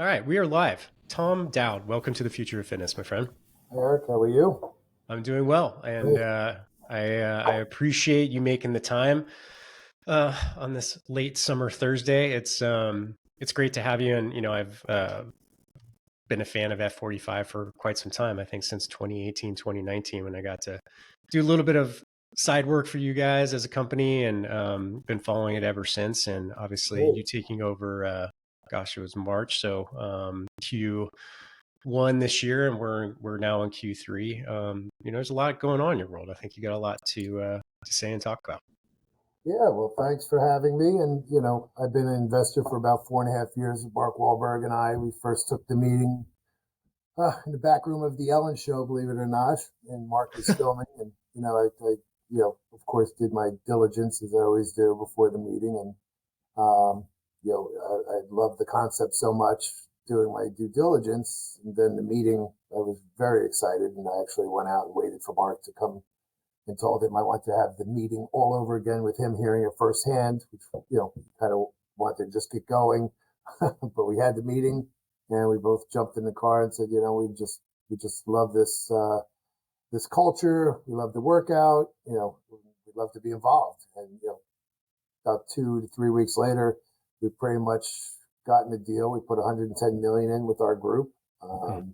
All right, we are live. Tom Dowd, welcome to the Future of Fitness, my friend. Eric, how are you? I'm doing well, and Great. I appreciate you making the time on this late summer Thursday. It's great to have you, and I've been a fan of F45 for quite some time. I think since 2018, 2019, when I got to do a little bit of side work for you guys as a company, and been following it ever since. And obviously, Great. you taking over. Gosh, it was March, so Q1 this year, and we're now in Q3. There's a lot going on in your world. I think you got a lot to say and talk about. Yeah, well, thanks for having me. And, I've been an investor for about 4.5 years with Mark Wahlberg and I. We first took the meeting in the back room of the Ellen show, believe it or not. And Mark was filming. And, of course, did my diligence as I always do before the meeting. And, I loved the concept so much doing my due diligence. And then the meeting, I was very excited. And I actually went out and waited for Mark to come and told him I want to have the meeting all over again with him hearing it firsthand, which, kind of wanted to just get going. But we had the meeting and we both jumped in the car and said, we just love this culture. We love the workout, we love to be involved. And, about 2 to 3 weeks later, we pretty much gotten the deal. We put 110 million in with our group. Hmm.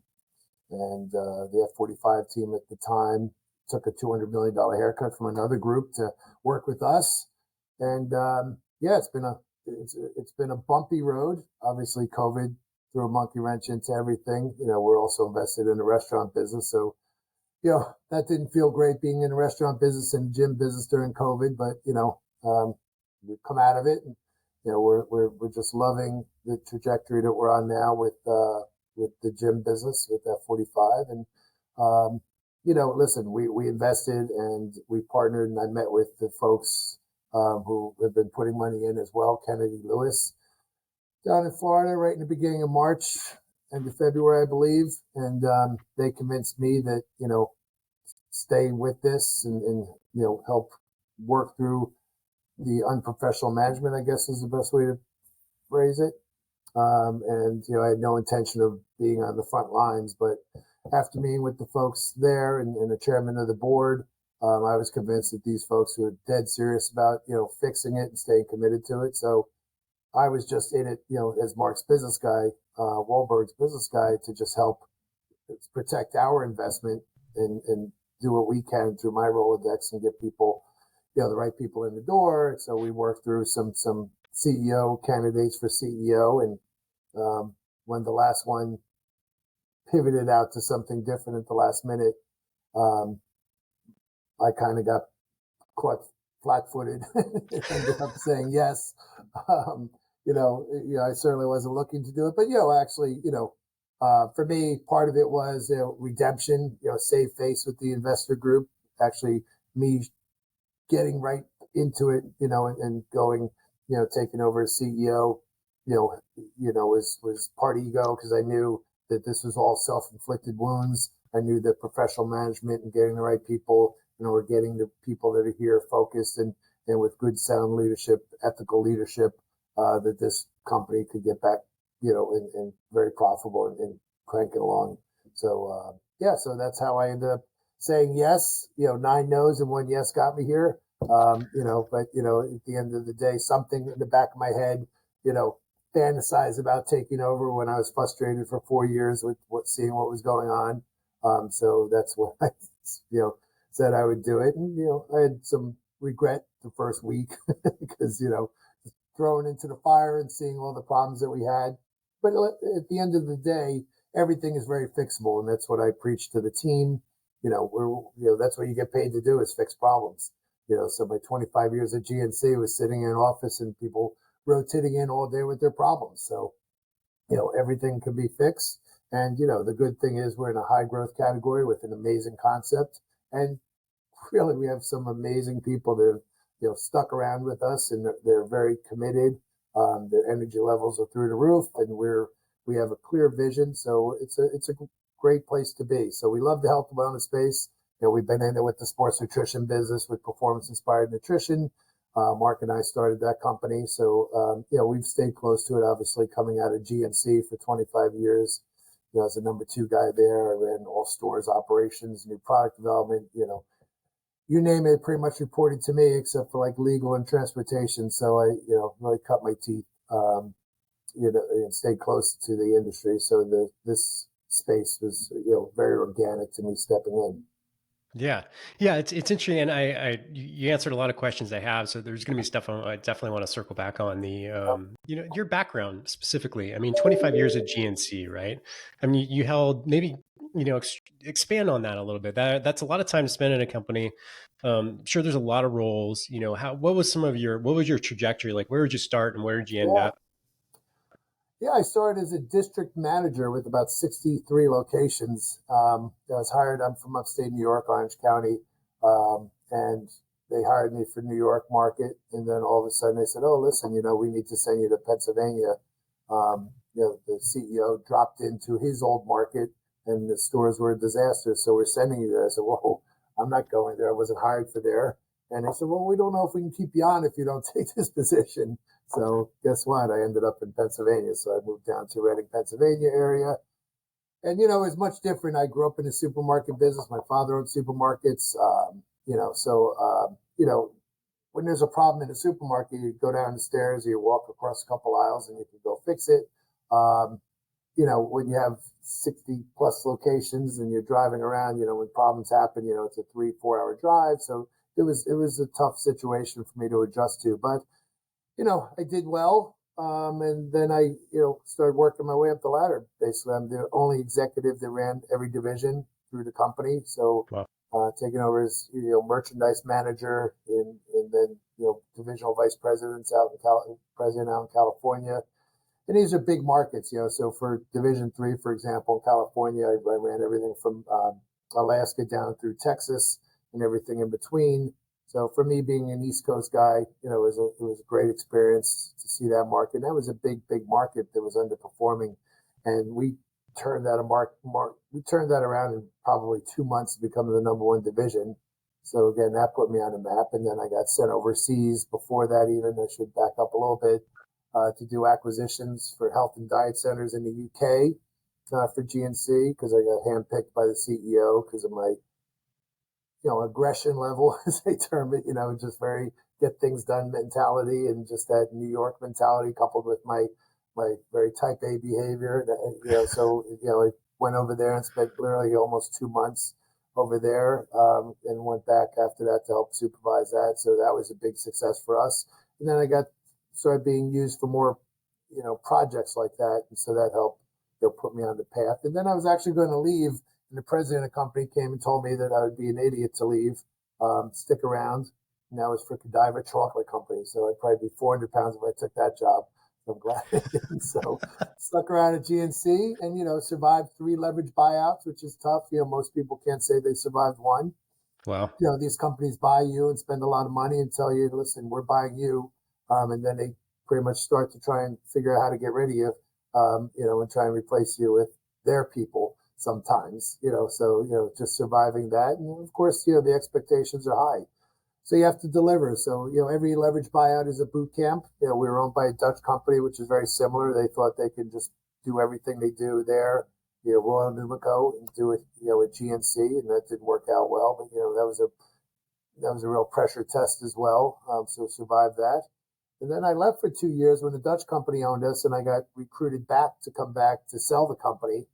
And the F45 team at the time took a $200 million haircut from another group to work with us. And yeah, it's been a bumpy road. Obviously, COVID threw a monkey wrench into everything. We're also invested in the restaurant business, so that didn't feel great being in the restaurant business and gym business during COVID. But we've come out of it, and we're just loving the trajectory that we're on now with the gym business with F45. And listen, we invested and we partnered, and I met with the folks who have been putting money in as well, Kennedy Lewis, down in Florida, right in the beginning of March, end of February, I believe. And they convinced me that, stay with this and help work through the unprofessional management, I guess is the best way to phrase it. And I had no intention of being on the front lines, but after meeting with the folks there and the chairman of the board, I was convinced that these folks were dead serious about fixing it and staying committed to it. So I was just in it, as Mark's business guy, Wahlberg's business guy, to just help protect our investment and do what we can through my Rolodex and get people, the right people in the door. So we worked through some CEO candidates for CEO, and when the last one pivoted out to something different at the last minute, um, I kind of got caught flat-footed and ended up saying yes. Um, I certainly wasn't looking to do it, but actually, for me, part of it was redemption. Save face with the investor group. Actually, me getting right into it, and going, taking over as CEO, was part ego, because I knew that this was all self-inflicted wounds. I knew that professional management and getting the right people, or getting the people that are here focused and with good sound leadership, ethical leadership, that this company could get back, and very profitable and cranking along. So, so that's how I ended up saying yes. 9 no's and 1 yes got me here. But at the end of the day, something in the back of my head, fantasize about taking over when I was frustrated for 4 years with seeing what was going on. So that's what I, you know, said I would do it. And, I had some regret the first week because, thrown into the fire and seeing all the problems that we had. But at the end of the day, everything is very fixable. And that's what I preach to the team. That's what you get paid to do, is fix problems. So my 25 years at GNC was sitting in an office and people rotating in all day with their problems. So, everything can be fixed. And, the good thing is we're in a high growth category with an amazing concept. And really, we have some amazing people that have, stuck around with us, and they're very committed. Their energy levels are through the roof, and we have a clear vision. So it's a great place to be. So we love the health and wellness space. We've been in it with the sports nutrition business with performance inspired nutrition. Mark and I started that company. So, we've stayed close to it, obviously, coming out of GNC for 25 years. As the number two guy there, I ran all stores, operations, new product development, you name it, pretty much reported to me, except for like legal and transportation. So I, really cut my teeth, and stayed close to the industry. So this space was, very organic to me stepping in. Yeah, yeah, it's interesting, and you answered a lot of questions I have. So there's going to be stuff I definitely want to circle back on the, your background specifically. I mean, 25 years at GNC, right? I mean, you held maybe expand on that a little bit. That's a lot of time spent in a company. Sure, there's a lot of roles. What was what was your trajectory like? Where did you start, and where did you end Yeah. up? Yeah, I started as a district manager with about 63 locations. I was hired. I'm from upstate New York, Orange County, and they hired me for New York market. And then all of a sudden they said, "Oh, listen, we need to send you to Pennsylvania." The CEO dropped into his old market, and the stores were a disaster. So we're sending you there. I said, "Whoa, I'm not going there. I wasn't hired for there." And they said, "Well, we don't know if we can keep you on if you don't take this position." So guess what? I ended up in Pennsylvania. So I moved down to Reading, Pennsylvania area. And, it's much different. I grew up in the supermarket business. My father owned supermarkets. When there's a problem in the supermarket, you go down the stairs, or you walk across a couple aisles and you can go fix it. Um, when you have 60 plus locations and you're driving around, when problems happen, it's a 3-4 hour drive. So it was a tough situation for me to adjust to, but I did well. And then I, started working my way up the ladder. Basically, I'm the only executive that ran every division through the company. So, Wow. taking over as, merchandise manager and then, divisional vice presidents president out in California. And these are big markets, so for Division 3, for example, in California, I ran everything from Alaska down through Texas and everything in between. So for me, being an East Coast guy, it was a great experience to see that market. And that was a big, big market that was underperforming, and we turned that around in probably 2 months to become the number one division. So again, that put me on the map. And then I got sent overseas. Before that, even I should back up a little bit, to do acquisitions for health and diet centers in the UK, for GNC, because I got handpicked by the CEO because of my aggression level, as they term it, just very get things done mentality, and just that New York mentality coupled with my very type A behavior. So, I went over there and spent literally almost 2 months over there, and went back after that to help supervise that. So that was a big success for us. And then I started being used for more, projects like that. And so that helped, put me on the path. And then I was actually going to leave, and the president of the company came and told me that I would be an idiot to leave, stick around. And that was for Godiva Chocolate Company. So I'd probably be 400 pounds if I took that job. So I'm glad I didn't. So stuck around at GNC and, survived 3 leverage buyouts, which is tough. Most people can't say they survived one. Wow. These companies buy you and spend a lot of money and tell you, listen, we're buying you. And then they pretty much start to try and figure out how to get rid of you, and try and replace you with their people sometimes, so, just surviving that. And of course, the expectations are high. So you have to deliver. So, every leverage buyout is a boot camp. We were owned by a Dutch company, which is very similar. They thought they could just do everything they do there, Royal Numico, and do it, at GNC, and that didn't work out well. But, that was a real pressure test as well. So survived that. And then I left for 2 years when the Dutch company owned us, and I got recruited back to come back to sell the company,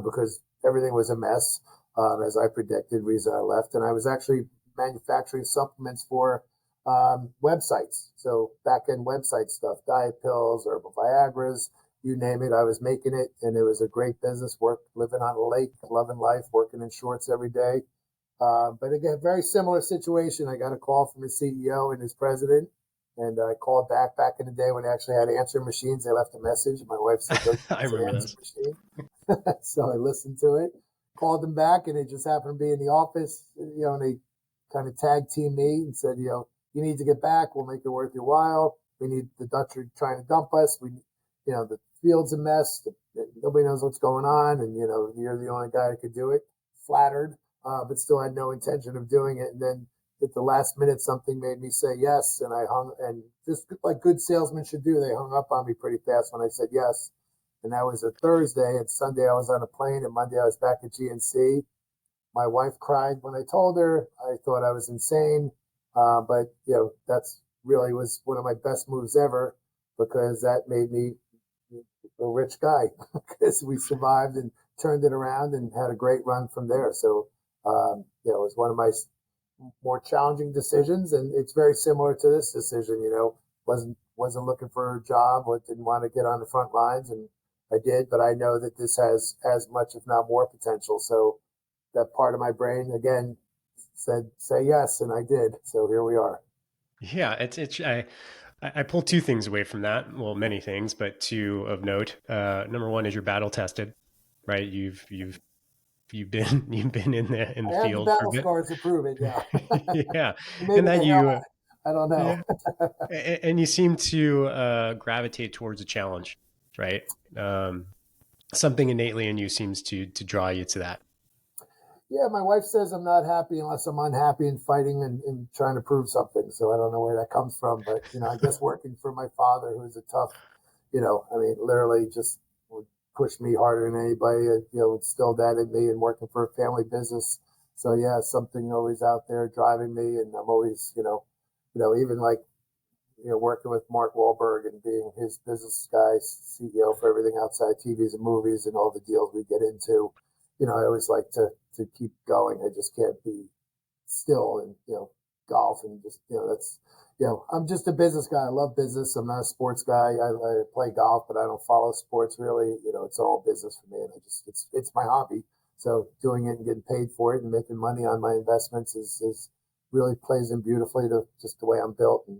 because everything was a mess, as I predicted, reason I left. And I was actually manufacturing supplements for websites. So back end website stuff, diet pills, herbal Viagras, you name it. I was making it, and it was a great business. Living on a lake, loving life, working in shorts every day. But again, very similar situation. I got a call from the CEO and his president, and I called back in the day when they actually had answering machines. They left a message. My wife said, "Go I use the remember answering those. machine." So I listened to it, called them back, and they just happened to be in the office, and they kind of tag team me and said, you need to get back. We'll make it worth your while. The Dutch are trying to dump us. The field's a mess. Nobody knows what's going on. And, you're the only guy that could do it. Flattered, but still had no intention of doing it. And then at the last minute, something made me say yes, and I hung. And just like good salesmen should do, they hung up on me pretty fast when I said yes. And that was a Thursday. And Sunday I was on a plane, and Monday I was back at GNC. My wife cried when I told her. I thought I was insane, but that's really was one of my best moves ever because that made me a rich guy because we survived and turned it around and had a great run from there. So, it was one of my more challenging decisions, and it's very similar to this decision. Wasn't looking for a job, or didn't want to get on the front lines, and I did. But I know that this has as much, if not more, potential. So that part of my brain again said, "Say yes," and I did. So here we are. Yeah, I pull two things away from that. Well, many things, but two of note. Number one is you're battle tested, right? You've been you've been in the I have the field for a battle bit. scars to prove it. Yeah, Yeah, maybe and that they help. you I don't know. yeah, and you seem to gravitate towards a challenge, right? Um, Something innately in you seems to draw you to that. Yeah, my wife says I'm not happy unless I'm unhappy and fighting and trying to prove something. So I don't know where that comes from, but I guess working for my father, who's a tough, I mean, literally just would push me harder than anybody. Instilled that in me, and working for a family business. So yeah, something always out there driving me, and I'm always, even like working with Mark Wahlberg and being his business guy, CEO for everything outside TVs and movies and all the deals we get into. I always like to keep going. I just can't be still, and golf, and just that's I'm just a business guy. I love business. I'm not a sports guy. I play golf, but I don't follow sports really. It's all business for me, and it's my hobby. So doing it and getting paid for it and making money on my investments is really plays in beautifully to just the way I'm built. And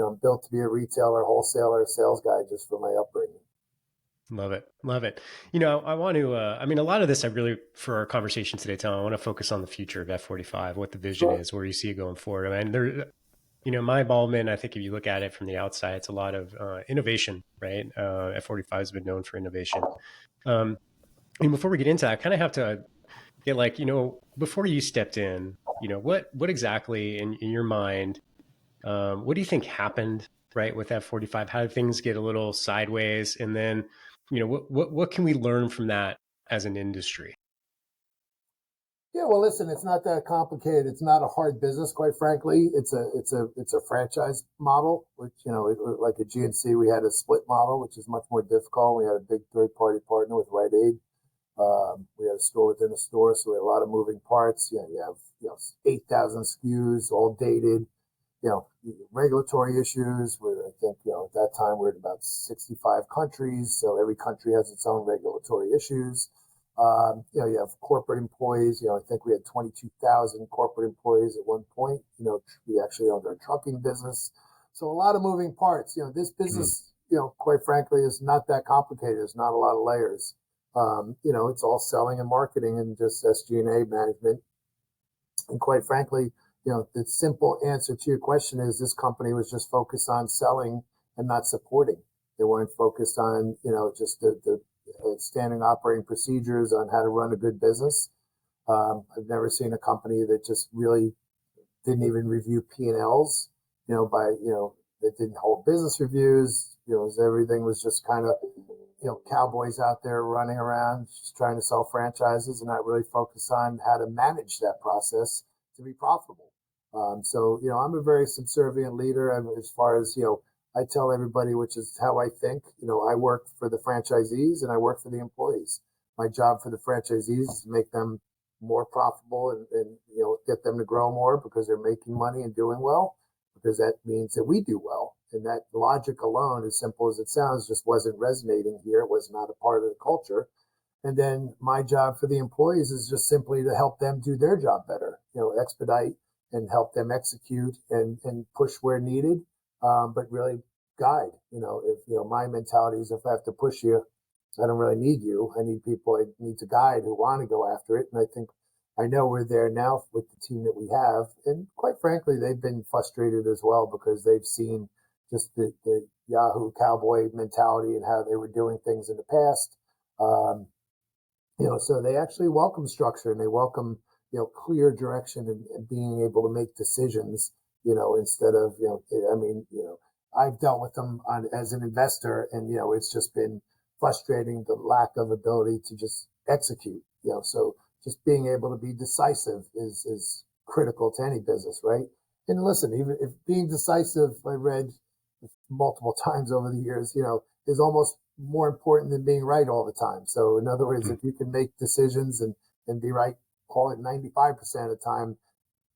I'm built to be a retailer, wholesaler, sales guy just for my upbringing. Love it. Love it. I want to, I mean, a lot of this, I really, for our conversation today, Tom, I want to focus on the future of F45, what the vision Sure. is, where you see it going forward. I mean, my involvement, I think if you look at it from the outside, it's a lot of innovation, right? F45 has been known for innovation. Um, and before we get into that, I kind of have to get like, before you stepped in, what exactly in your mind, what do you think happened, right, with F45? How did things get a little sideways? And then, what can we learn from that as an industry? Yeah, well, listen, it's not that complicated. It's not a hard business, quite frankly. It's a franchise model, which like at GNC, we had a split model, which is much more difficult. We had a big third party partner with Rite Aid. We had a store within a store, so we had a lot of moving parts. You have 8,000 SKUs, all dated. Regulatory issues. I think at that time we're in about 65 countries, so every country has its own regulatory issues. You have corporate employees. I think we had 22,000 corporate employees at one point. We actually owned our trucking business. So a lot of moving parts. This Mm, business, quite frankly, is not that complicated. There's not a lot of layers. It's all selling and marketing and just SG&A management. And quite frankly, the simple answer to your question is this company was just focused on selling and not supporting. They weren't focused on, just the standing operating procedures on how to run a good business. I've never seen a company that just really didn't even review P&Ls, that didn't hold business reviews. Everything was just kind of, cowboys out there running around just trying to sell franchises and not really focus on how to manage that process to be profitable. So, I'm a very subservient leader. As far as, I tell everybody, which is how I think, I work for the franchisees and I work for the employees. My job for the franchisees is to make them more profitable and get them to grow more because they're making money and doing well, because that means that we do well. And that logic alone, as simple as it sounds, just wasn't resonating here. It was not a part of the culture. And then my job for the employees is just simply to help them do their job better, expedite and help them execute and push where needed, but really guide. If my mentality is if I have to push you, I don't really need you. I need people I need to guide who want to go after it. And I think I know we're there now with the team that we have. And quite frankly, they've been frustrated as well because they've seen just the Yahoo cowboy mentality and how they were doing things in the past. So they actually welcome structure and they welcome clear direction and being able to make decisions, instead of, I mean, I've dealt with them as an investor, and, it's just been frustrating, the lack of ability to just execute, so just being able to be decisive is critical to any business, right? And listen, even if being decisive, I read multiple times over the years, is almost more important than being right all the time. So in other words, if you can make decisions and be right, call it 95% of the time,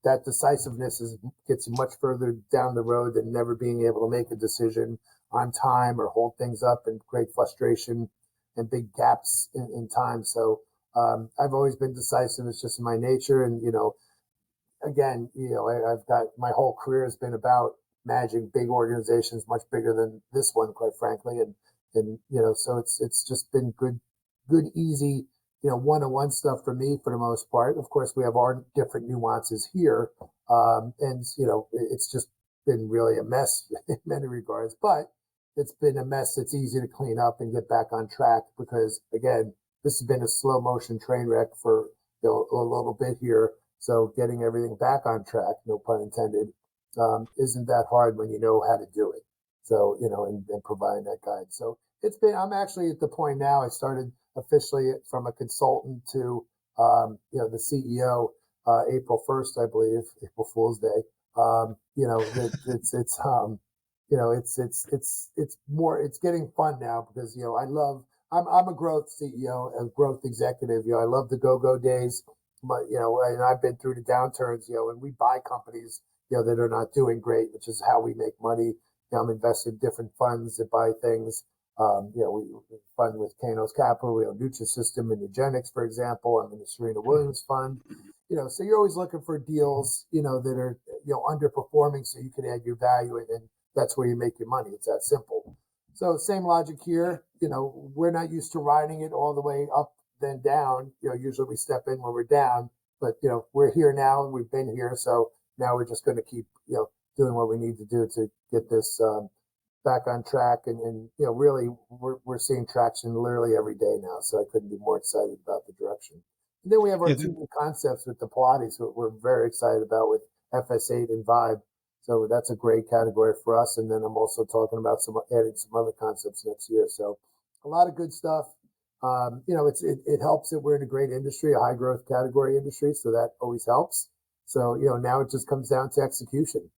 that decisiveness gets you much further down the road than never being able to make a decision on time or hold things up and create frustration and big gaps in time. So I've always been decisive. It's just my nature. And, again, I've got my whole career has been about managing big organizations, much bigger than this one, quite frankly. And so it's just been good, easy, one-on-one stuff for me for the most part. Of course, we have our different nuances here, and it's just been really a mess in many regards. But it's been a mess that's easy to clean up and get back on track because, again, this has been a slow motion train wreck for a little bit here. So getting everything back on track, no pun intended, isn't that hard when you know how to do it. So, and providing that guide. So I'm actually at the point now, I started officially from a consultant to, the CEO, April 1st, I believe, April Fool's Day. It's more, it's getting fun now because, I'm a growth CEO, a growth executive. I love the go-go days, but, and I've been through the downturns, and we buy companies, that are not doing great, which is how we make money. I'm invested in different funds that buy things. We fund with Kano's Capital. We have Nutrisystem and Eugenics, for example. I'm in the Serena Williams Fund. So you're always looking for deals, that are, underperforming so you can add your value and that's where you make your money. It's that simple. So same logic here. We're not used to riding it all the way up, then down. Usually we step in when we're down, but, we're here now and we've been here. So now we're just going to keep, doing what we need to do to get this, back on track. And really, we're seeing traction literally every day now. So I couldn't be more excited about the direction. And then we have our two new concepts with the Pilates, we're very excited about with FS8 and Vibe. So that's a great category for us. And then I'm also talking about adding some other concepts next year. So a lot of good stuff. It helps that we're in a great industry, a high growth category industry. So that always helps. So, now it just comes down to execution.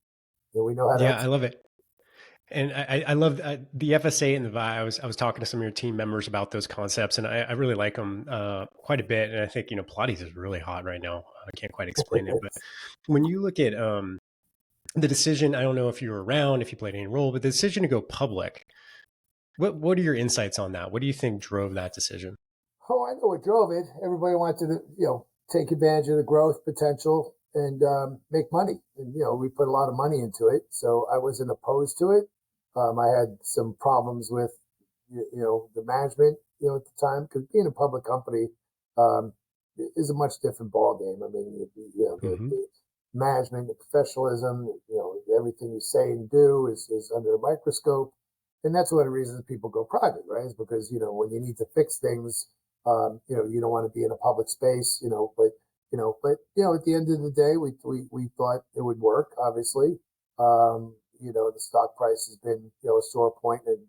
We know how to I love it. And I love the FSA and the VI. I was talking to some of your team members about those concepts, and I really like them quite a bit. And I think Pilates is really hot right now. I can't quite explain it, but when you look at the decision, I don't know if you were around, if you played any role, but the decision to go public. What are your insights on that? What do you think drove that decision? Oh, I know what drove it. Everybody wanted to, take advantage of the growth potential and make money. And, we put a lot of money into it. So I wasn't opposed to it. I had some problems with, the management, at the time, because being a public company is a much different ball game. I mean, the management, the professionalism, everything you say and do is under a microscope. And that's one of the reasons people go private, right? Is because, when you need to fix things, you don't want to be in a public space, but at the end of the day, we thought it would work, obviously. The stock price has been, a sore point and,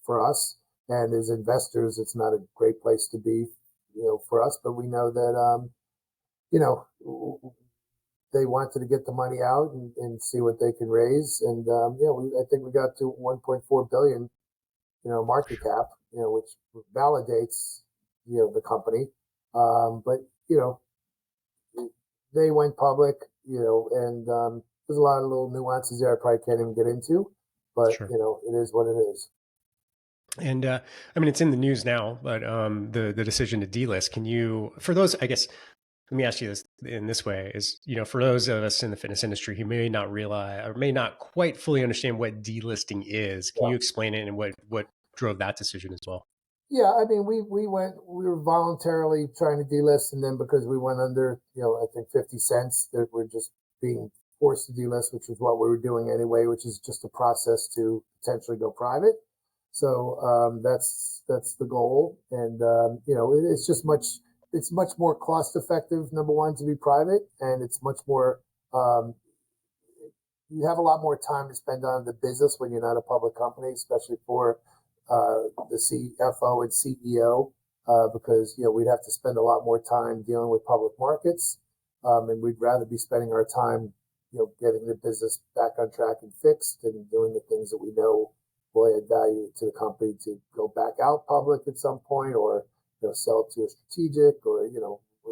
for us. And as investors, it's not a great place to be, for us, but we know that, they wanted to get the money out and see what they can raise. And, I think we got to 1.4 billion, market cap, which validates, the company. But, they went public, and there's a lot of little nuances there I probably can't even get into, but Sure. it is what it is. And I mean, it's in the news now, but the decision to delist. Can you, for those, I guess, let me ask you this in this way: is for those of us in the fitness industry who may not realize or may not quite fully understand what delisting is, can Yeah. you explain it and what drove that decision as well? Yeah, I mean, we were voluntarily trying to delist, and then because we went under, I think 50 cents, that we're just being forced to delist, which is what we were doing anyway, which is just a process to potentially go private. So that's the goal, and it's just much it's much more cost effective, number one, to be private, and it's much more um, you have a lot more time to spend on the business when you're not a public company, especially for the CFO and CEO, because we'd have to spend a lot more time dealing with public markets, and we'd rather be spending our time, getting the business back on track and fixed, and doing the things that we know will add value to the company to go back out public at some point, or sell it to a strategic, or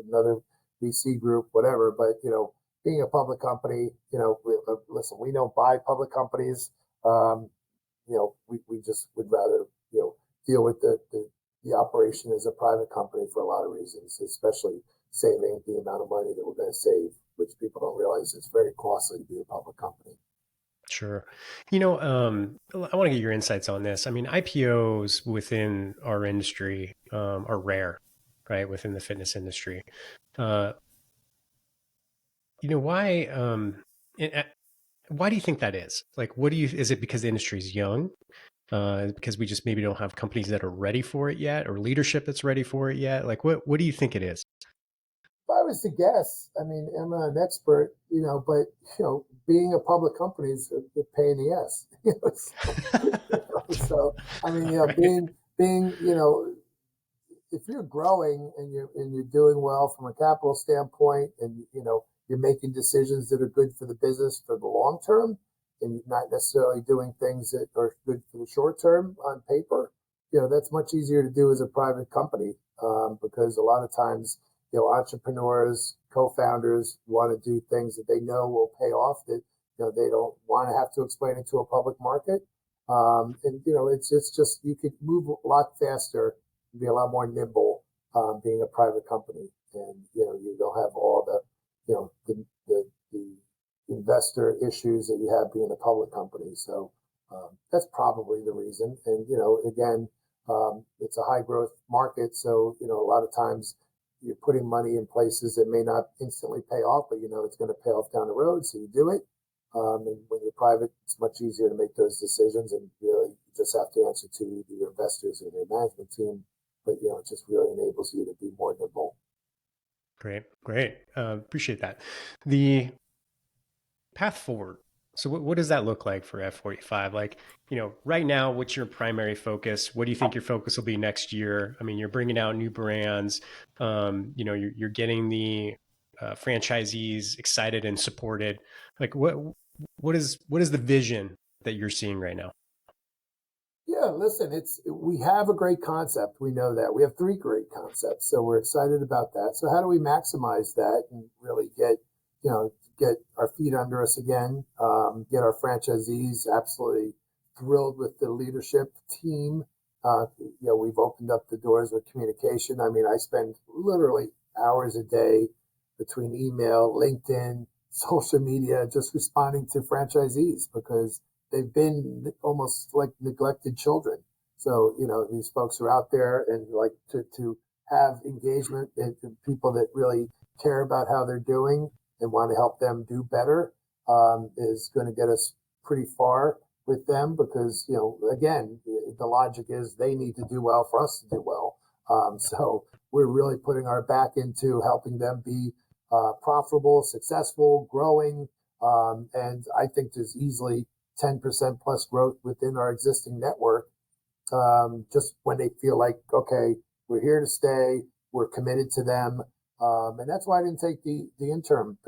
another VC group, whatever. But being a public company, listen, we don't buy public companies. Um, we just would rather, deal with the operation as a private company for a lot of reasons, especially saving the amount of money that we're going to save, which people don't realize it's very costly to be a public company. Sure. I want to get your insights on this. I mean, IPOs within our industry are rare, right? Within the fitness industry. Uh, why? Why do you think that is? Like, is it because the industry is young? Because we just maybe don't have companies that are ready for it yet, or leadership that's ready for it yet? Like, what do you think it is? If I was to guess, I mean, I'm not an expert, but being a public company is a pain in the ass. So I mean, Right. being if you're growing and you're doing well from a capital standpoint, and you're making decisions that are good for the business for the long term, and you're not necessarily doing things that are good for the short term on paper, that's much easier to do as a private company, because a lot of times entrepreneurs, co-founders want to do things that they know will pay off, that they don't want to have to explain it to a public market. And it's just you could move a lot faster, be a lot more nimble, being a private company, and you don't have all the the investor issues that you have being a public company. So that's probably the reason. And again, it's a high growth market, so a lot of times you're putting money in places that may not instantly pay off, but it's going to pay off down the road, so you do it. And when you're private, it's much easier to make those decisions, and really you just have to answer to either your investors or your management team. But it just really enables you to be more nimble. Great, great. Appreciate that. The path forward. So what does that look like for F45? Like, right now, what's your primary focus? What do you think your focus will be next year? I mean, you're bringing out new brands. You're getting the franchisees excited and supported. Like, what is the vision that you're seeing right now? Yeah, listen, we have a great concept. We know that. We have three great concepts, so we're excited about that. So how do we maximize that and really get our feet under us again? Get our franchisees absolutely thrilled with the leadership team. We've opened up the doors with communication. I mean, I spend literally hours a day between email, LinkedIn, social media, just responding to franchisees, because they've been almost like neglected children. So, these folks are out there, and like to have engagement and people that really care about how they're doing and want to help them do better, is going to get us pretty far with them, because, again, the logic is they need to do well for us to do well. So we're really putting our back into helping them be profitable, successful, growing. And I think there's easily 10% plus growth within our existing network, just when they feel like, okay, we're here to stay, we're committed to them. And that's why I didn't take the interim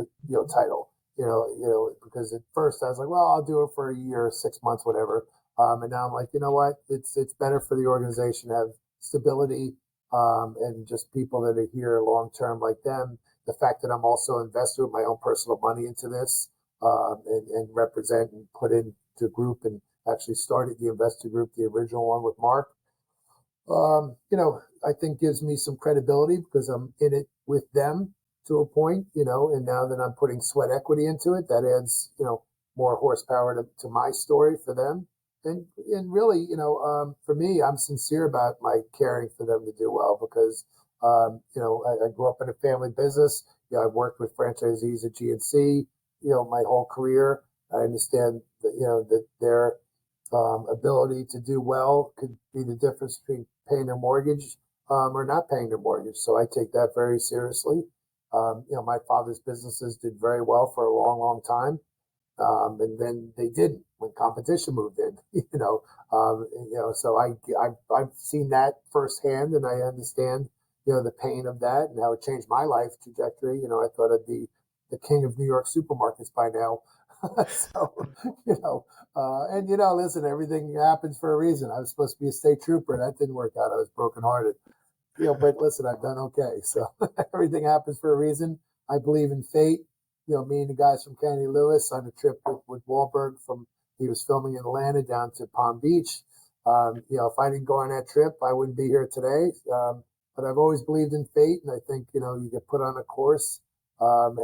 title, because at first I was like, well, I'll do it for a year, 6 months, whatever. And now I'm like, you know what, it's better for the organization to have stability, and just people that are here long term like them. The fact that I'm also invested with my own personal money into this, and represent and put into group, and actually started the investor group, the original one with Mark, I think gives me some credibility, because I'm in it with them to a point, and now that I'm putting sweat equity into it, that adds, more horsepower to my story for them. And really, for me, I'm sincere about my caring for them to do well, because, I grew up in a family business. I've worked with franchisees at GNC, my whole career. I understand that, that their ability to do well could be the difference between paying their mortgage, are not paying their mortgage. So I take that very seriously. My father's businesses did very well for a long, long time. And then they didn't when competition moved in, so I've seen that firsthand, and I understand, the pain of that and how it changed my life trajectory. I thought I'd be the king of New York supermarkets by now. So, listen, everything happens for a reason. I was supposed to be a state trooper. That didn't work out. I was brokenhearted. But listen, I've done okay. So everything happens for a reason. I believe in fate. Me and the guys from Kennedy Lewis on a trip with Wahlberg he was filming in Atlanta down to Palm Beach. If I didn't go on that trip, I wouldn't be here today. But I've always believed in fate, and I think, you get put on a course. I'm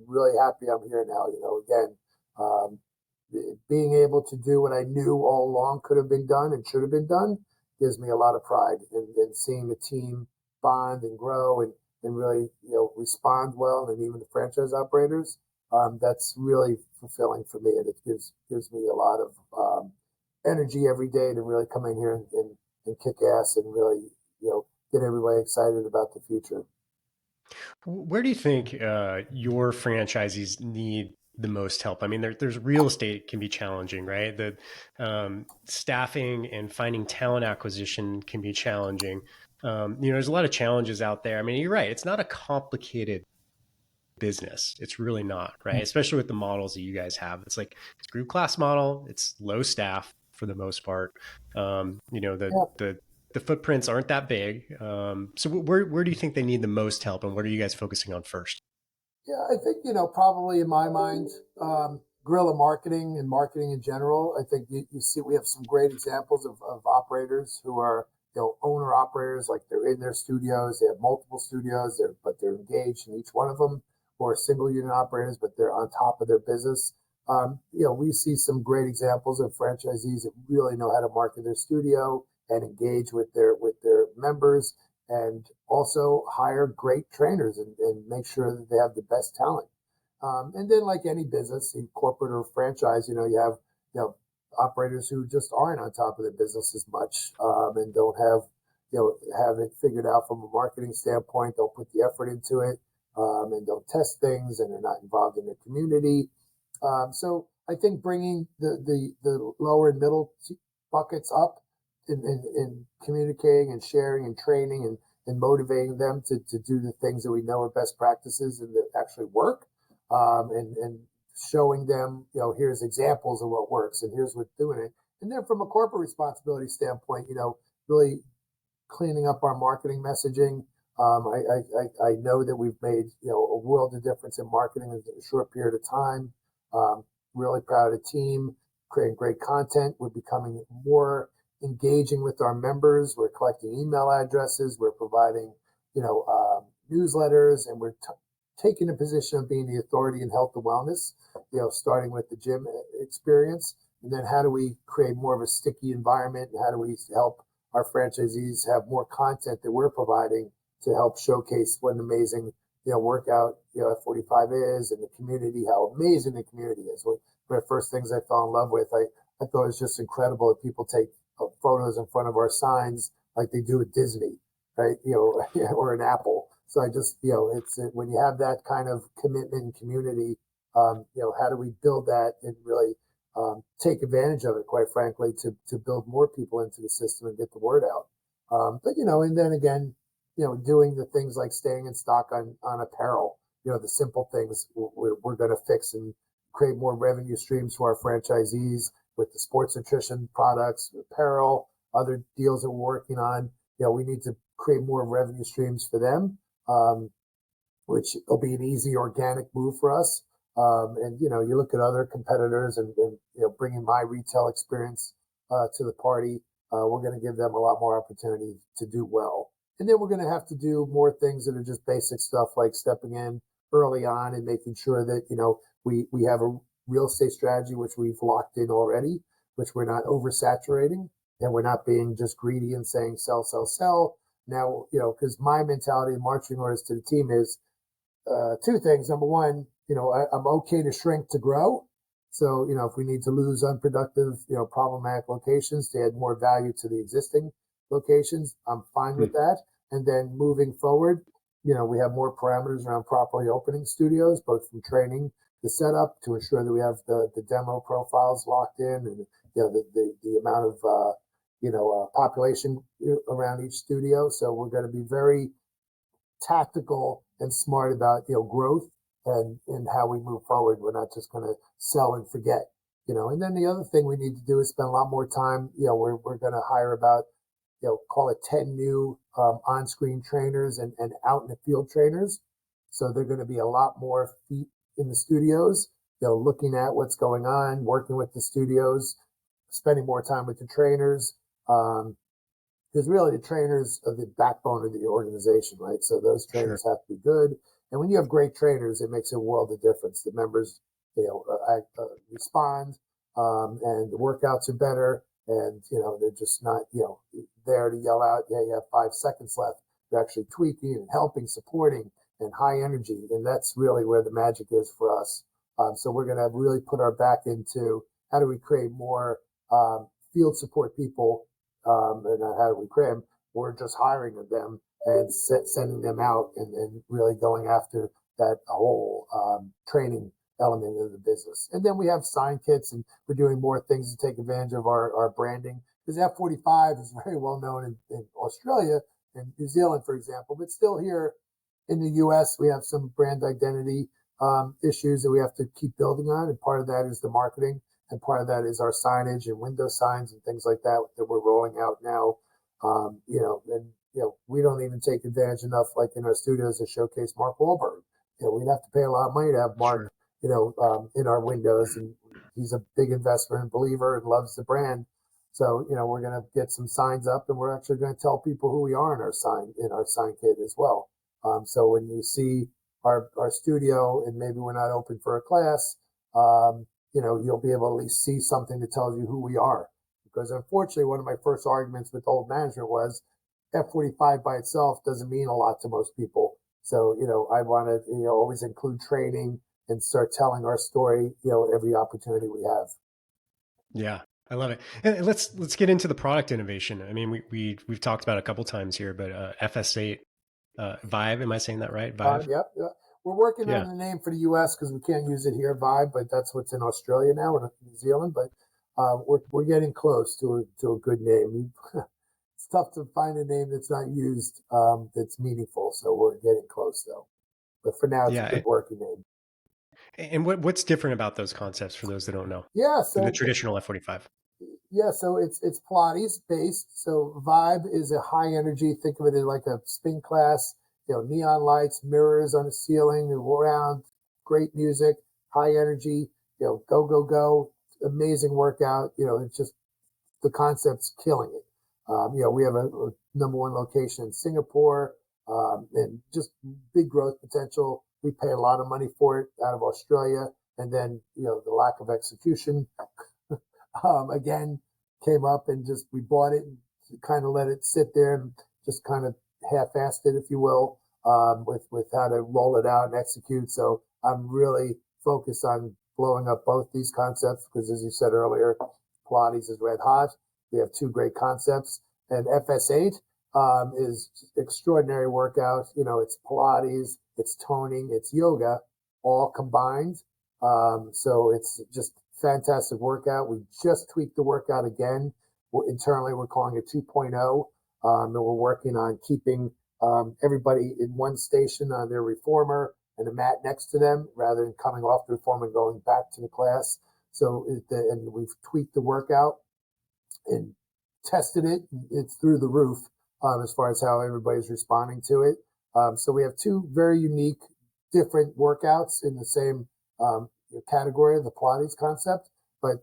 really happy I'm here now. Again, um, being able to do what I knew all along could have been done and should have been done gives me a lot of pride in seeing the team bond and grow and really, respond well, and even the franchise operators. That's really fulfilling for me, and it gives me a lot of energy every day to really come in here and kick ass and really, get everybody excited about the future. Where do you think your franchisees need the most help? I mean, there's real estate can be challenging, right? The staffing and finding talent acquisition can be challenging. There's a lot of challenges out there. I mean, you're right. It's not a complicated business. It's really not, right? Especially with the models that you guys have. It's like it's group class model. It's low staff for the most part. Yeah. The footprints aren't that big. So where do you think they need the most help, and what are you guys focusing on first? Yeah, I think, probably in my mind, guerrilla marketing and marketing in general. I think you see we have some great examples of operators who are, owner operators, like they're in their studios, they have multiple studios, but they're engaged in each one of them, or single unit operators, but they're on top of their business. We see some great examples of franchisees that really know how to market their studio and engage with their members, and also hire great trainers and make sure that they have the best talent. And then, like any business, in corporate or franchise, you have operators who just aren't on top of their business as much, and don't have it figured out from a marketing standpoint. Don't put the effort into it, and don't test things, and they're not involved in their community. So I think bringing the lower and middle buckets up in communicating and sharing and training and motivating them to do the things that we know are best practices and that actually work, and showing them, here's examples of what works and here's what's doing it. And then from a corporate responsibility standpoint, really cleaning up our marketing messaging. I know that we've made, a world of difference in marketing in a short period of time. Really proud of the team, creating great content. We're becoming more engaging with our members. We're collecting email addresses. We're providing, newsletters, and we're taking a position of being the authority in health and wellness. Starting with the gym experience, and then how do we create more of a sticky environment, and how do we help our franchisees have more content that we're providing to help showcase what an amazing, workout, F45 is, and the community, how amazing the community is. One of the first things I fell in love with, I thought it was just incredible that people take photos in front of our signs like they do at Disney, right? Or an Apple. So I just, it's when you have that kind of commitment and community, how do we build that and really take advantage of it, quite frankly, to build more people into the system and get the word out. And then again, doing the things like staying in stock on apparel, the simple things we're going to fix and create more revenue streams for our franchisees with the sports nutrition products, apparel, other deals that we're working on. We need to create more revenue streams for them, which will be an easy organic move for us. And you look at other competitors and bringing my retail experience to the party, we're going to give them a lot more opportunity to do well. And then we're going to have to do more things that are just basic stuff, like stepping in early on and making sure that we have a real estate strategy which we've locked in already, which we're not oversaturating, and we're not being just greedy and saying sell, sell, sell. Now, because my mentality and marching orders to the team is two things. Number one, I'm okay to shrink to grow. So, if we need to lose unproductive, problematic locations to add more value to the existing, locations, I'm fine with that. And then moving forward, we have more parameters around properly opening studios, both from training the setup to ensure that we have the demo profiles locked in, and the amount of population around each studio. So we're going to be very tactical and smart about growth and how we move forward. We're not just going to sell and forget. And then the other thing we need to do is spend a lot more time. We're going to hire about call it 10 new on-screen trainers and out in the field trainers. So they're going to be a lot more feet in the studios, looking at what's going on, working with the studios, spending more time with the trainers. Because really the trainers are the backbone of the organization, right? So those trainers have to be good. And when you have great trainers, it makes a world of difference. The members, respond, and the workouts are better. And, they're just not, there to yell out, yeah, you have 5 seconds left. You're actually tweaking and helping, supporting, and high energy. And that's really where the magic is for us. So we're going to really put our back into how do we create more field support people, and how do we create them? We're just hiring them and sending them out and really going after that whole training element of the business. And then we have sign kits, and we're doing more things to take advantage of our branding, because F45 is very well known in Australia and New Zealand, for example, but still here in the US, we have some brand identity issues that we have to keep building on. And part of that is the marketing, and part of that is our signage and window signs and things like that we're rolling out now. We don't even take advantage enough, like in our studios, to showcase Mark Wahlberg. We'd have to pay a lot of money to have Mark, in our windows, and he's a big investor and believer and loves the brand. So, we're going to get some signs up, and we're actually going to tell people who we are in our sign kit as well. So when you see our studio, and maybe we're not open for a class, you'll be able to at least see something that tells you who we are. Because unfortunately, one of my first arguments with old management was F45 by itself doesn't mean a lot to most people. So, I want to, always include training and start telling our story, every opportunity we have. Yeah, I love it. And let's get into the product innovation. I mean, we've talked about it a couple times here, but FS8 Vibe, am I saying that right? Vibe? Yep. We're working on the name for the U.S. because we can't use it here, Vibe, but that's what's in Australia now and New Zealand. But we're getting close to a good name. It's tough to find a name that's not used, that's meaningful. So we're getting close, though. But for now, it's a good working name. And what's different about those concepts for those that don't know? Yeah, than the traditional F45. Yeah, so it's Pilates based. So Vibe is a high energy. Think of it as like a spin class. Neon lights, mirrors on the ceiling, around, great music, high energy. Go go go, amazing workout. It's just the concept's killing it. We have a number 1 location in Singapore, and just big growth potential. We pay a lot of money for it out of Australia, and then the lack of execution again came up, and just we bought it and kind of let it sit there and just kind of half-assed it, if you will, with how to roll it out and execute. So I'm really focused on blowing up both these concepts because, as you said earlier, Pilates is red hot. We have 2 great concepts, and FS8 is extraordinary workout. It's Pilates, it's toning, it's yoga, all combined. So it's just fantastic workout. We just tweaked the workout again. Internally, we're calling it 2.0, and we're working on keeping everybody in one station on their reformer and a mat next to them, rather than coming off the reformer and going back to the class. So, and we've tweaked the workout and tested it. It's through the roof as far as how everybody's responding to it. So we have 2 very unique, different workouts in the same category of the Pilates concept. But,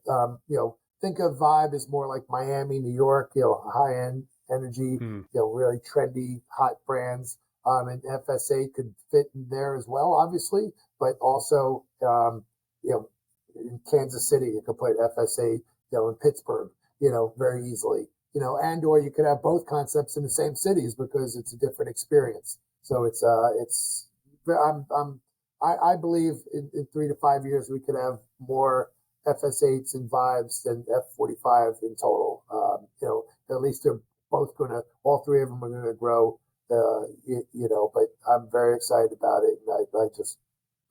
think of Vibe as more like Miami, New York, high-end energy, really trendy, hot brands. And FS8 could fit in there as well, obviously, but also, in Kansas City, you could put FS8, in Pittsburgh, very easily, and/or you could have both concepts in the same cities because it's a different experience. So I believe in 3 to 5 years, we could have more FS8s and Vibes than F45 in total. At least they're all three of them are going to grow, but I'm very excited about it. And I just,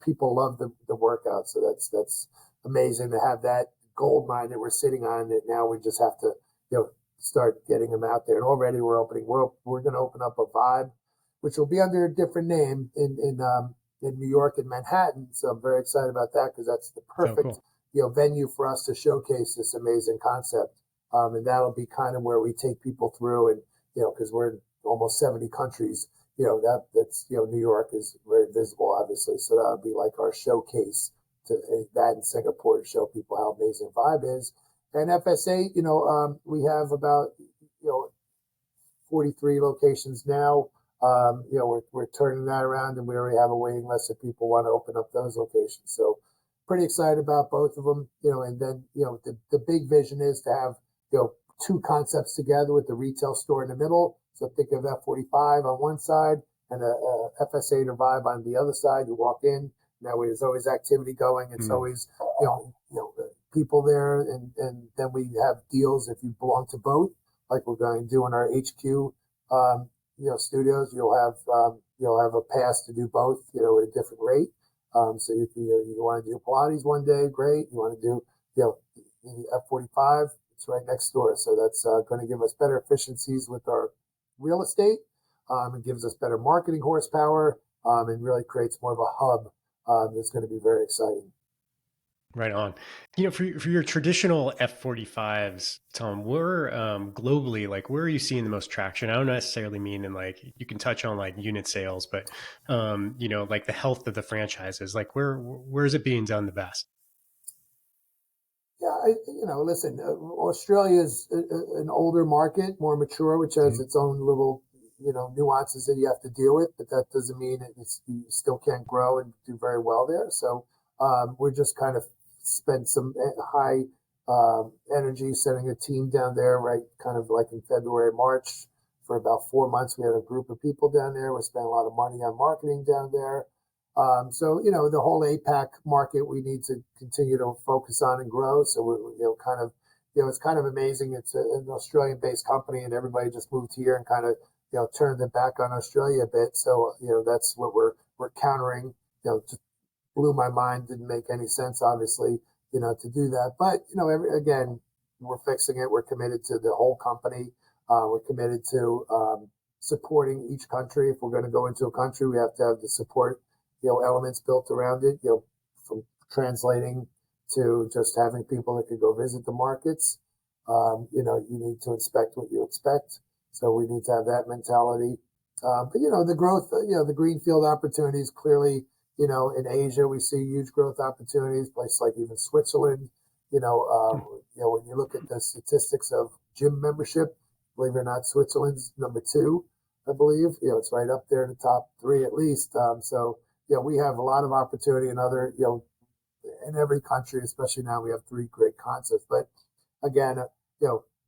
people love the workout. So that's amazing to have that gold mine that we're sitting on that now we just have to, start getting them out there. And already we're going to open up a Vibe, which will be under a different name in New York and Manhattan. So I'm very excited about that because that's the Oh, perfect, cool. venue for us to showcase this amazing concept. And that'll be kind of where we take people through and, because we're in almost 70 countries, that's, New York is very visible, obviously. So that would be like our showcase to that in Singapore to show people how amazing Vibe is. And FS8, we have about, 43 locations now. We're turning that around, and we already have a waiting list of people want to open up those locations. So pretty excited about both of them. And then the big vision is to have two concepts together with the retail store in the middle. So think of F45 on one side and a FS8 or Vibe on the other side. You walk in, that way there's always activity going. It's always people there, and then we have deals if you belong to both, like we're going to do in our HQ. Studios, you'll have a pass to do both, at a different rate. So you want to do Pilates one day, great. You want to do, F45, it's right next door. So that's going to give us better efficiencies with our real estate. It gives us better marketing horsepower, and really creates more of a hub that's going to be very exciting. Right on. For your traditional F45s, Tom, where globally, like where are you seeing the most traction? I don't necessarily mean in like you can touch on like unit sales, but like the health of the franchises, like where is it being done the best? Yeah, listen, Australia is an older market, more mature, which has its own little, nuances that you have to deal with, but that doesn't mean you still can't grow and do very well there. So we're just kind of spent some high energy setting a team down there, right? Kind of like in February, March, for about 4 months. We had a group of people down there. We spent a lot of money on marketing down there. So, the whole APAC market, we need to continue to focus on and grow. So we're, it's kind of amazing. It's an Australian based company and everybody just moved here and kind of, turned their back on Australia a bit. So, that's what we're countering, just blew my mind. Didn't make any sense, obviously, to do that. But, again, we're fixing it. We're committed to the whole company. We're committed to supporting each country. If we're going to go into a country, we have to have the support elements built around it, from translating to just having people that could go visit the markets. You need to inspect what you expect. So we need to have that mentality. But, the growth, the greenfield opportunities, clearly, in Asia, we see huge growth opportunities, places like even Switzerland. When you look at the statistics of gym membership, believe it or not, Switzerland's number 2, I believe. It's right up there in the top 3 at least. So, we have a lot of opportunity in other, in every country, especially now we have 3 great concepts. But again,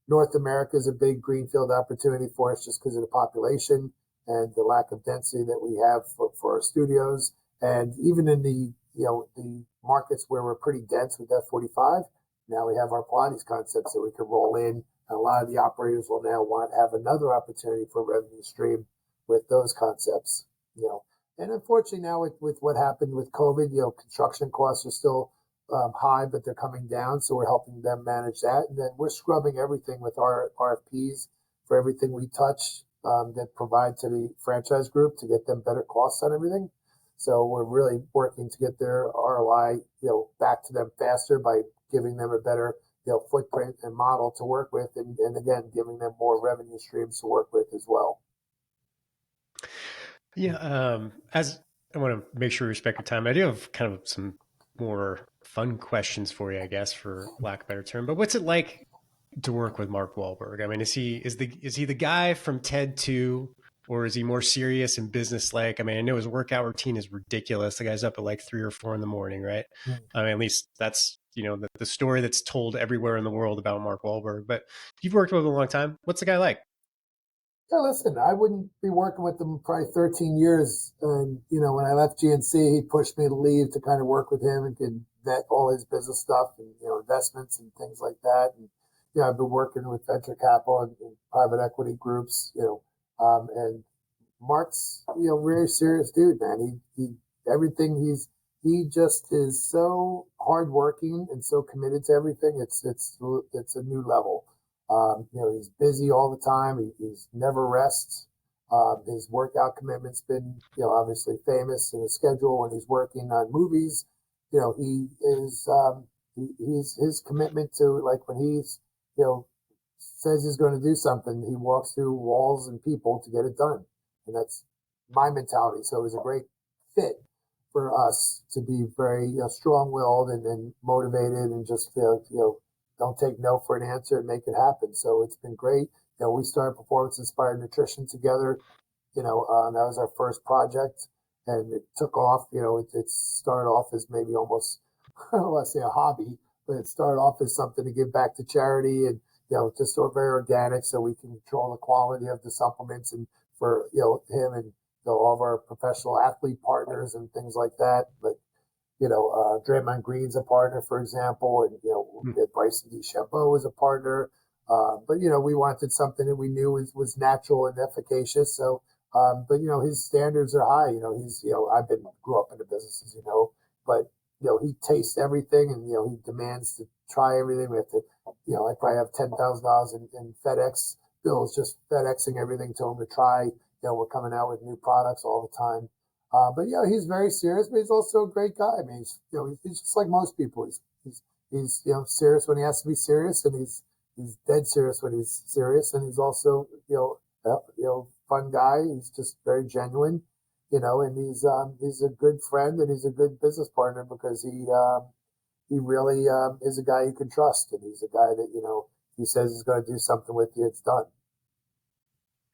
North America is a big greenfield opportunity for us just because of the population and the lack of density that we have for our studios. And even in the, the markets where we're pretty dense with F45, now we have our Pilates concepts that we can roll in. And a lot of the operators will now have another opportunity for revenue stream with those concepts, And unfortunately now with what happened with COVID, construction costs are still high, but they're coming down. So we're helping them manage that. And then we're scrubbing everything with our RFPs for everything we touch that provide to the franchise group to get them better costs on everything. So we're really working to get their ROI, back to them faster by giving them a better, footprint and model to work with. And again, giving them more revenue streams to work with as well. Yeah. As I want to make sure we respect your time, I do have kind of some more fun questions for you, I guess, for lack of a better term. But what's it like to work with Mark Wahlberg? I mean, is he the guy from Ted 2, or is he more serious and business-like? I mean, I know his workout routine is ridiculous. The guy's up at like 3 or 4 in the morning, right? I mean, at least that's, the story that's told everywhere in the world about Mark Wahlberg. But you've worked with him a long time. What's the guy like? Yeah, listen, I wouldn't be working with him probably 13 years. And, when I left GNC, he pushed me to leave to kind of work with him and could vet all his business stuff and, investments and things like that. And, I've been working with venture capital and private equity groups, and Mark's, very serious dude, man. He everything he just is so hardworking and so committed to everything. It's a new level. He's busy all the time. He's never rests. His workout commitment's been, obviously famous in his schedule when he's working on movies. He is, he's his commitment to, like, when he's, says he's going to do something, he walks through walls and people to get it done. And that's my mentality. So it was a great fit for us to be very, strong-willed and motivated, and just, don't take no for an answer and make it happen. So it's been great. We started Performance Inspired Nutrition together. That was our first project, and it took off. It started off as maybe almost, I don't want to say a hobby, but it started off as something to give back to charity, and just sort of very organic, so we can control the quality of the supplements, and for him and all of our professional athlete partners and things like that. But Draymond Green's a partner, for example, and Bryson DeChambeau was a partner. But we wanted something that we knew was natural and efficacious. So, but his standards are high. He's I've been grew up in the business, as but he tastes everything, and he demands to try everything. We have to, I probably have $10,000 in FedEx bills, just FedExing everything to him to try. We're coming out with new products all the time. But he's very serious, but he's also a great guy. I mean, he's just like most people. He's serious when he has to be serious, and he's dead serious when he's serious, and he's also fun guy. He's just very genuine, and he's a good friend, and he's a good business partner, because he really is a guy you can trust, and he's a guy that he says he's going to do something with you, it's done.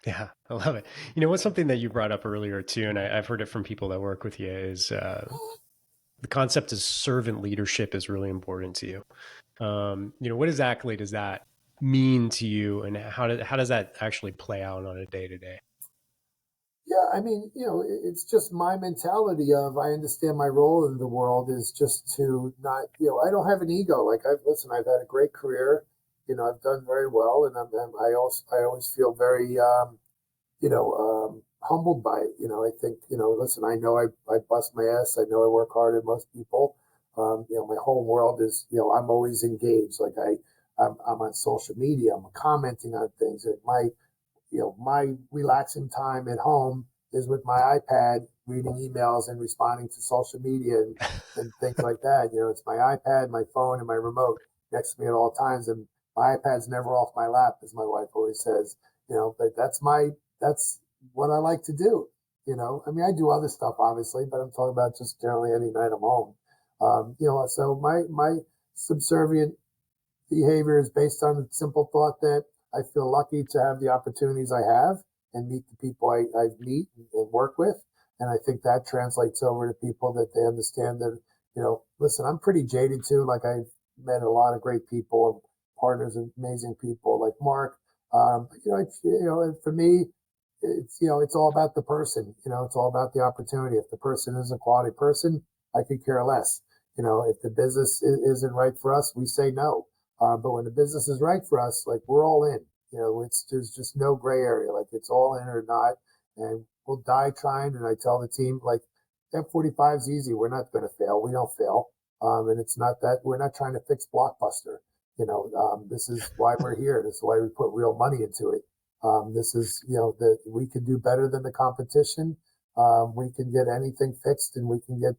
Yeah, I love it. What's something that you brought up earlier too, and I've heard it from people that work with you, is the concept of servant leadership is really important to you. What exactly does that mean to you, and how does that actually play out on a day to day? Yeah, I mean, it's just my mentality of, I understand my role in the world is just to not, I don't have an ego. Like, I've had a great career, I've done very well, and I always feel very, humbled by it. I think, listen, I know I bust my ass. I know I work harder than most people. My whole world is, I'm always engaged. Like, I'm on social media. I'm commenting on things. My relaxing time at home is with my iPad, reading emails and responding to social media and things like that. It's my iPad, my phone, and my remote next to me at all times. And my iPad's never off my lap, as my wife always says. But that's what I like to do. I mean, I do other stuff, obviously, but I'm talking about just generally any night I'm home. So my subservient behavior is based on the simple thought that I feel lucky to have the opportunities I have and meet the people I meet and work with. And I think that translates over to people, that they understand that, listen, I'm pretty jaded too. Like, I've met a lot of great people, partners, and amazing people like Mark. For me, it's all about the person. It's all about the opportunity. If the person is a quality person, I could care less. If the business isn't right for us, we say no. But when the business is right for us, like, we're all in. There's just no gray area. Like, it's all in or not, and we'll die trying. And I tell the team, like, F45 is easy. We're not going to fail. We don't fail. And it's not that we're not trying to fix Blockbuster. This is why we're here. This is why we put real money into it. This is, that we can do better than the competition. We can get anything fixed, and we can get,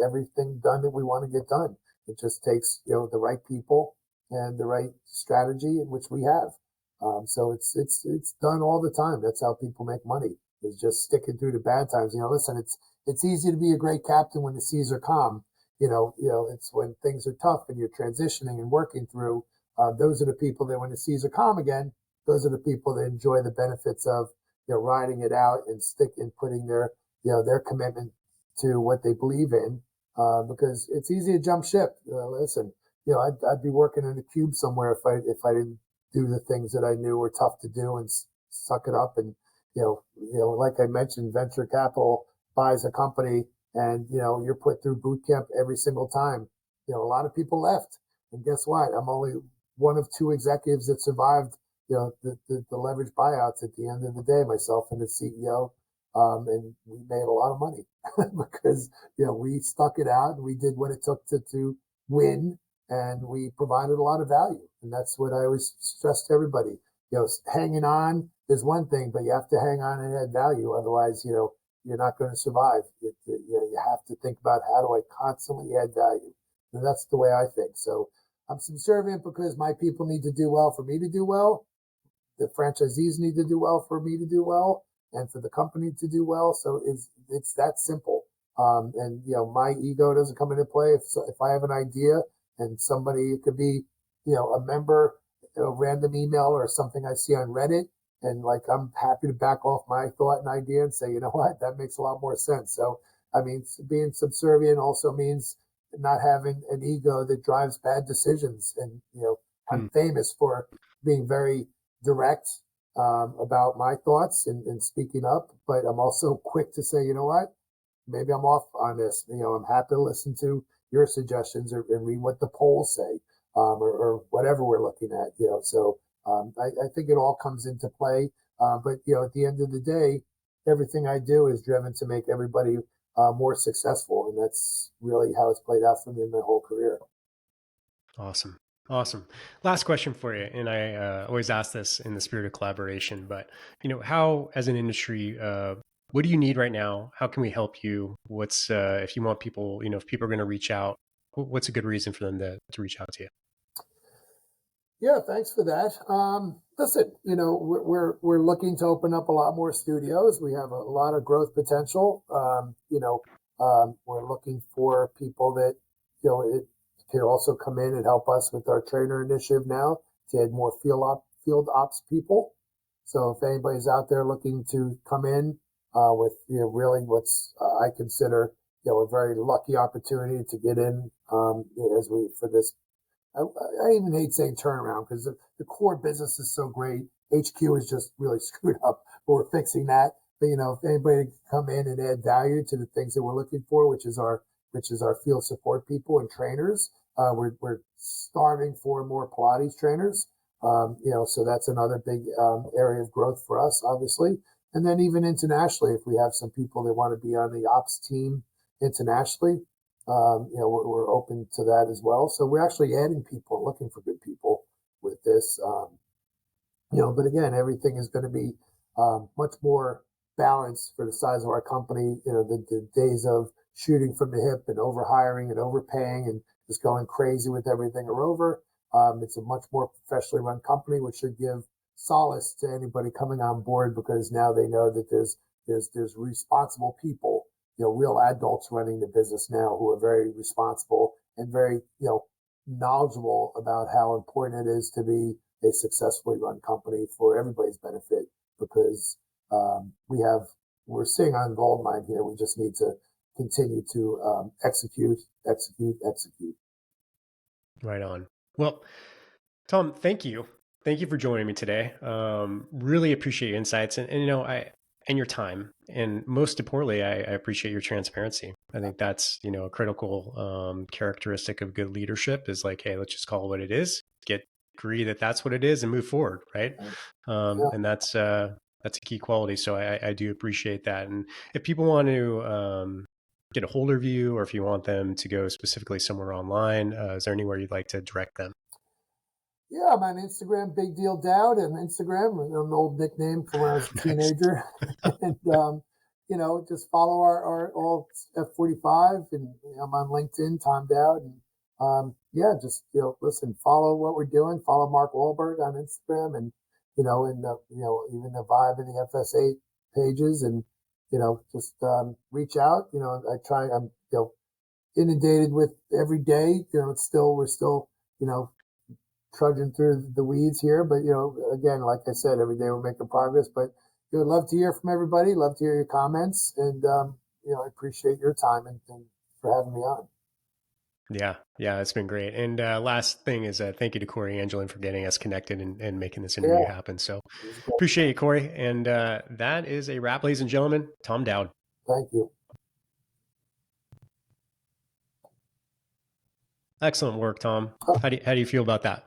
everything done that we want to get done. It just takes, the right people and the right strategy, in which we have. So it's done all the time. That's how people make money, is just sticking through the bad times. Listen, it's easy to be a great captain when the seas are calm. It's when things are tough and you're transitioning and working through. Those are the people that, when the seas are calm again, those are the people that enjoy the benefits of, riding it out and putting their commitment to what they believe in. Because it's easy to jump ship. Listen, I'd be working in a cube somewhere if I didn't do the things that I knew were tough to do, and suck it up. And like I mentioned, venture capital buys a company, and you're put through boot camp every single time. A lot of people left, and guess what? I'm only one of two executives that survived, the leverage buyouts at the end of the day, myself and the CEO. And we made a lot of money because, we stuck it out and we did what it took to win, and we provided a lot of value. And that's what I always stress to everybody. Hanging on is one thing, but you have to hang on and add value. Otherwise, you're not going to survive. You have to think about, how do I constantly add value? And that's the way I think. So I'm subservient because my people need to do well for me to do well. The franchisees need to do well for me to do well, and for the company to do well. So it's that simple. And my ego doesn't come into play. If I have an idea and somebody, it could be a member, a random email or something I see on Reddit, and like, I'm happy to back off my thought and idea and say, you know what, that makes a lot more sense. So I mean, being subservient also means not having an ego that drives bad decisions. And I'm famous for being very direct about my thoughts and speaking up, but I'm also quick to say, you know what, maybe I'm off on this. I'm happy to listen to your suggestions and read what the polls say, or whatever we're looking at. So I think it all comes into play. But at the end of the day, everything I do is driven to make everybody more successful, and that's really how it's played out for me in my whole career. Awesome. Awesome. Last question for you. And I always ask this in the spirit of collaboration, but how, as an industry, what do you need right now? How can we help you? What's, if you want people, if people are going to reach out, what's a good reason for them to reach out to you? Yeah, thanks for that. Listen, we're looking to open up a lot more studios. We have a lot of growth potential. We're looking for people that it can also come in and help us with our trainer initiative now to add more field ops people. So if anybody's out there looking to come in with really what's I consider a very lucky opportunity to get in as we for this. I even hate saying turnaround because the core business is so great. HQ is just really screwed up, but we're fixing that. But if anybody can come in and add value to the things that we're looking for, which is our field support people and trainers, we're starving for more Pilates trainers. So that's another big area of growth for us, obviously. And then even internationally, if we have some people that want to be on the ops team internationally, we're open to that as well. So we're actually adding people, looking for good people with this. But again, everything is going to be much more balanced for the size of our company. The days of shooting from the hip and overhiring and overpaying and just going crazy with everything are over. It's a much more professionally run company, which should give solace to anybody coming on board, because now they know that there's responsible people, real adults running the business now, who are very responsible and very, knowledgeable about how important it is to be a successfully run company for everybody's benefit, because we're sitting on gold mine here. We just need to continue to execute. Right on. Well, Tom, thank you. Thank you for joining me today. Really appreciate your insights and your time. And most importantly, I appreciate your transparency. I think that's, a critical characteristic of good leadership is like, hey, let's just call it what it is, agree that that's what it is and move forward. Right. And that's a key quality. So I do appreciate that. And if people want to get a hold of you, or if you want them to go specifically somewhere online, is there anywhere you'd like to direct them? Yeah, I'm on Instagram, Big Deal Dowd, and Instagram, an old nickname from when I was a teenager. And, just follow our all F45, and I'm on LinkedIn, Tom Dowd. And, just, listen, follow what we're doing. Follow Mark Wahlberg on Instagram, and, even the Vibe and the FS8 pages, and, just reach out. I'm, inundated with every day. We're still, trudging through the weeds here. But, again, like I said, every day we're making progress. But would love to hear from everybody. Love to hear your comments. And, I appreciate your time and for having me on. Yeah, it's been great. And last thing is thank you to Corey Angelin for getting us connected and making this interview happen. So appreciate you, Corey. And that is a wrap, ladies and gentlemen. Tom Dowd. Thank you. Excellent work, Tom. How do you feel about that?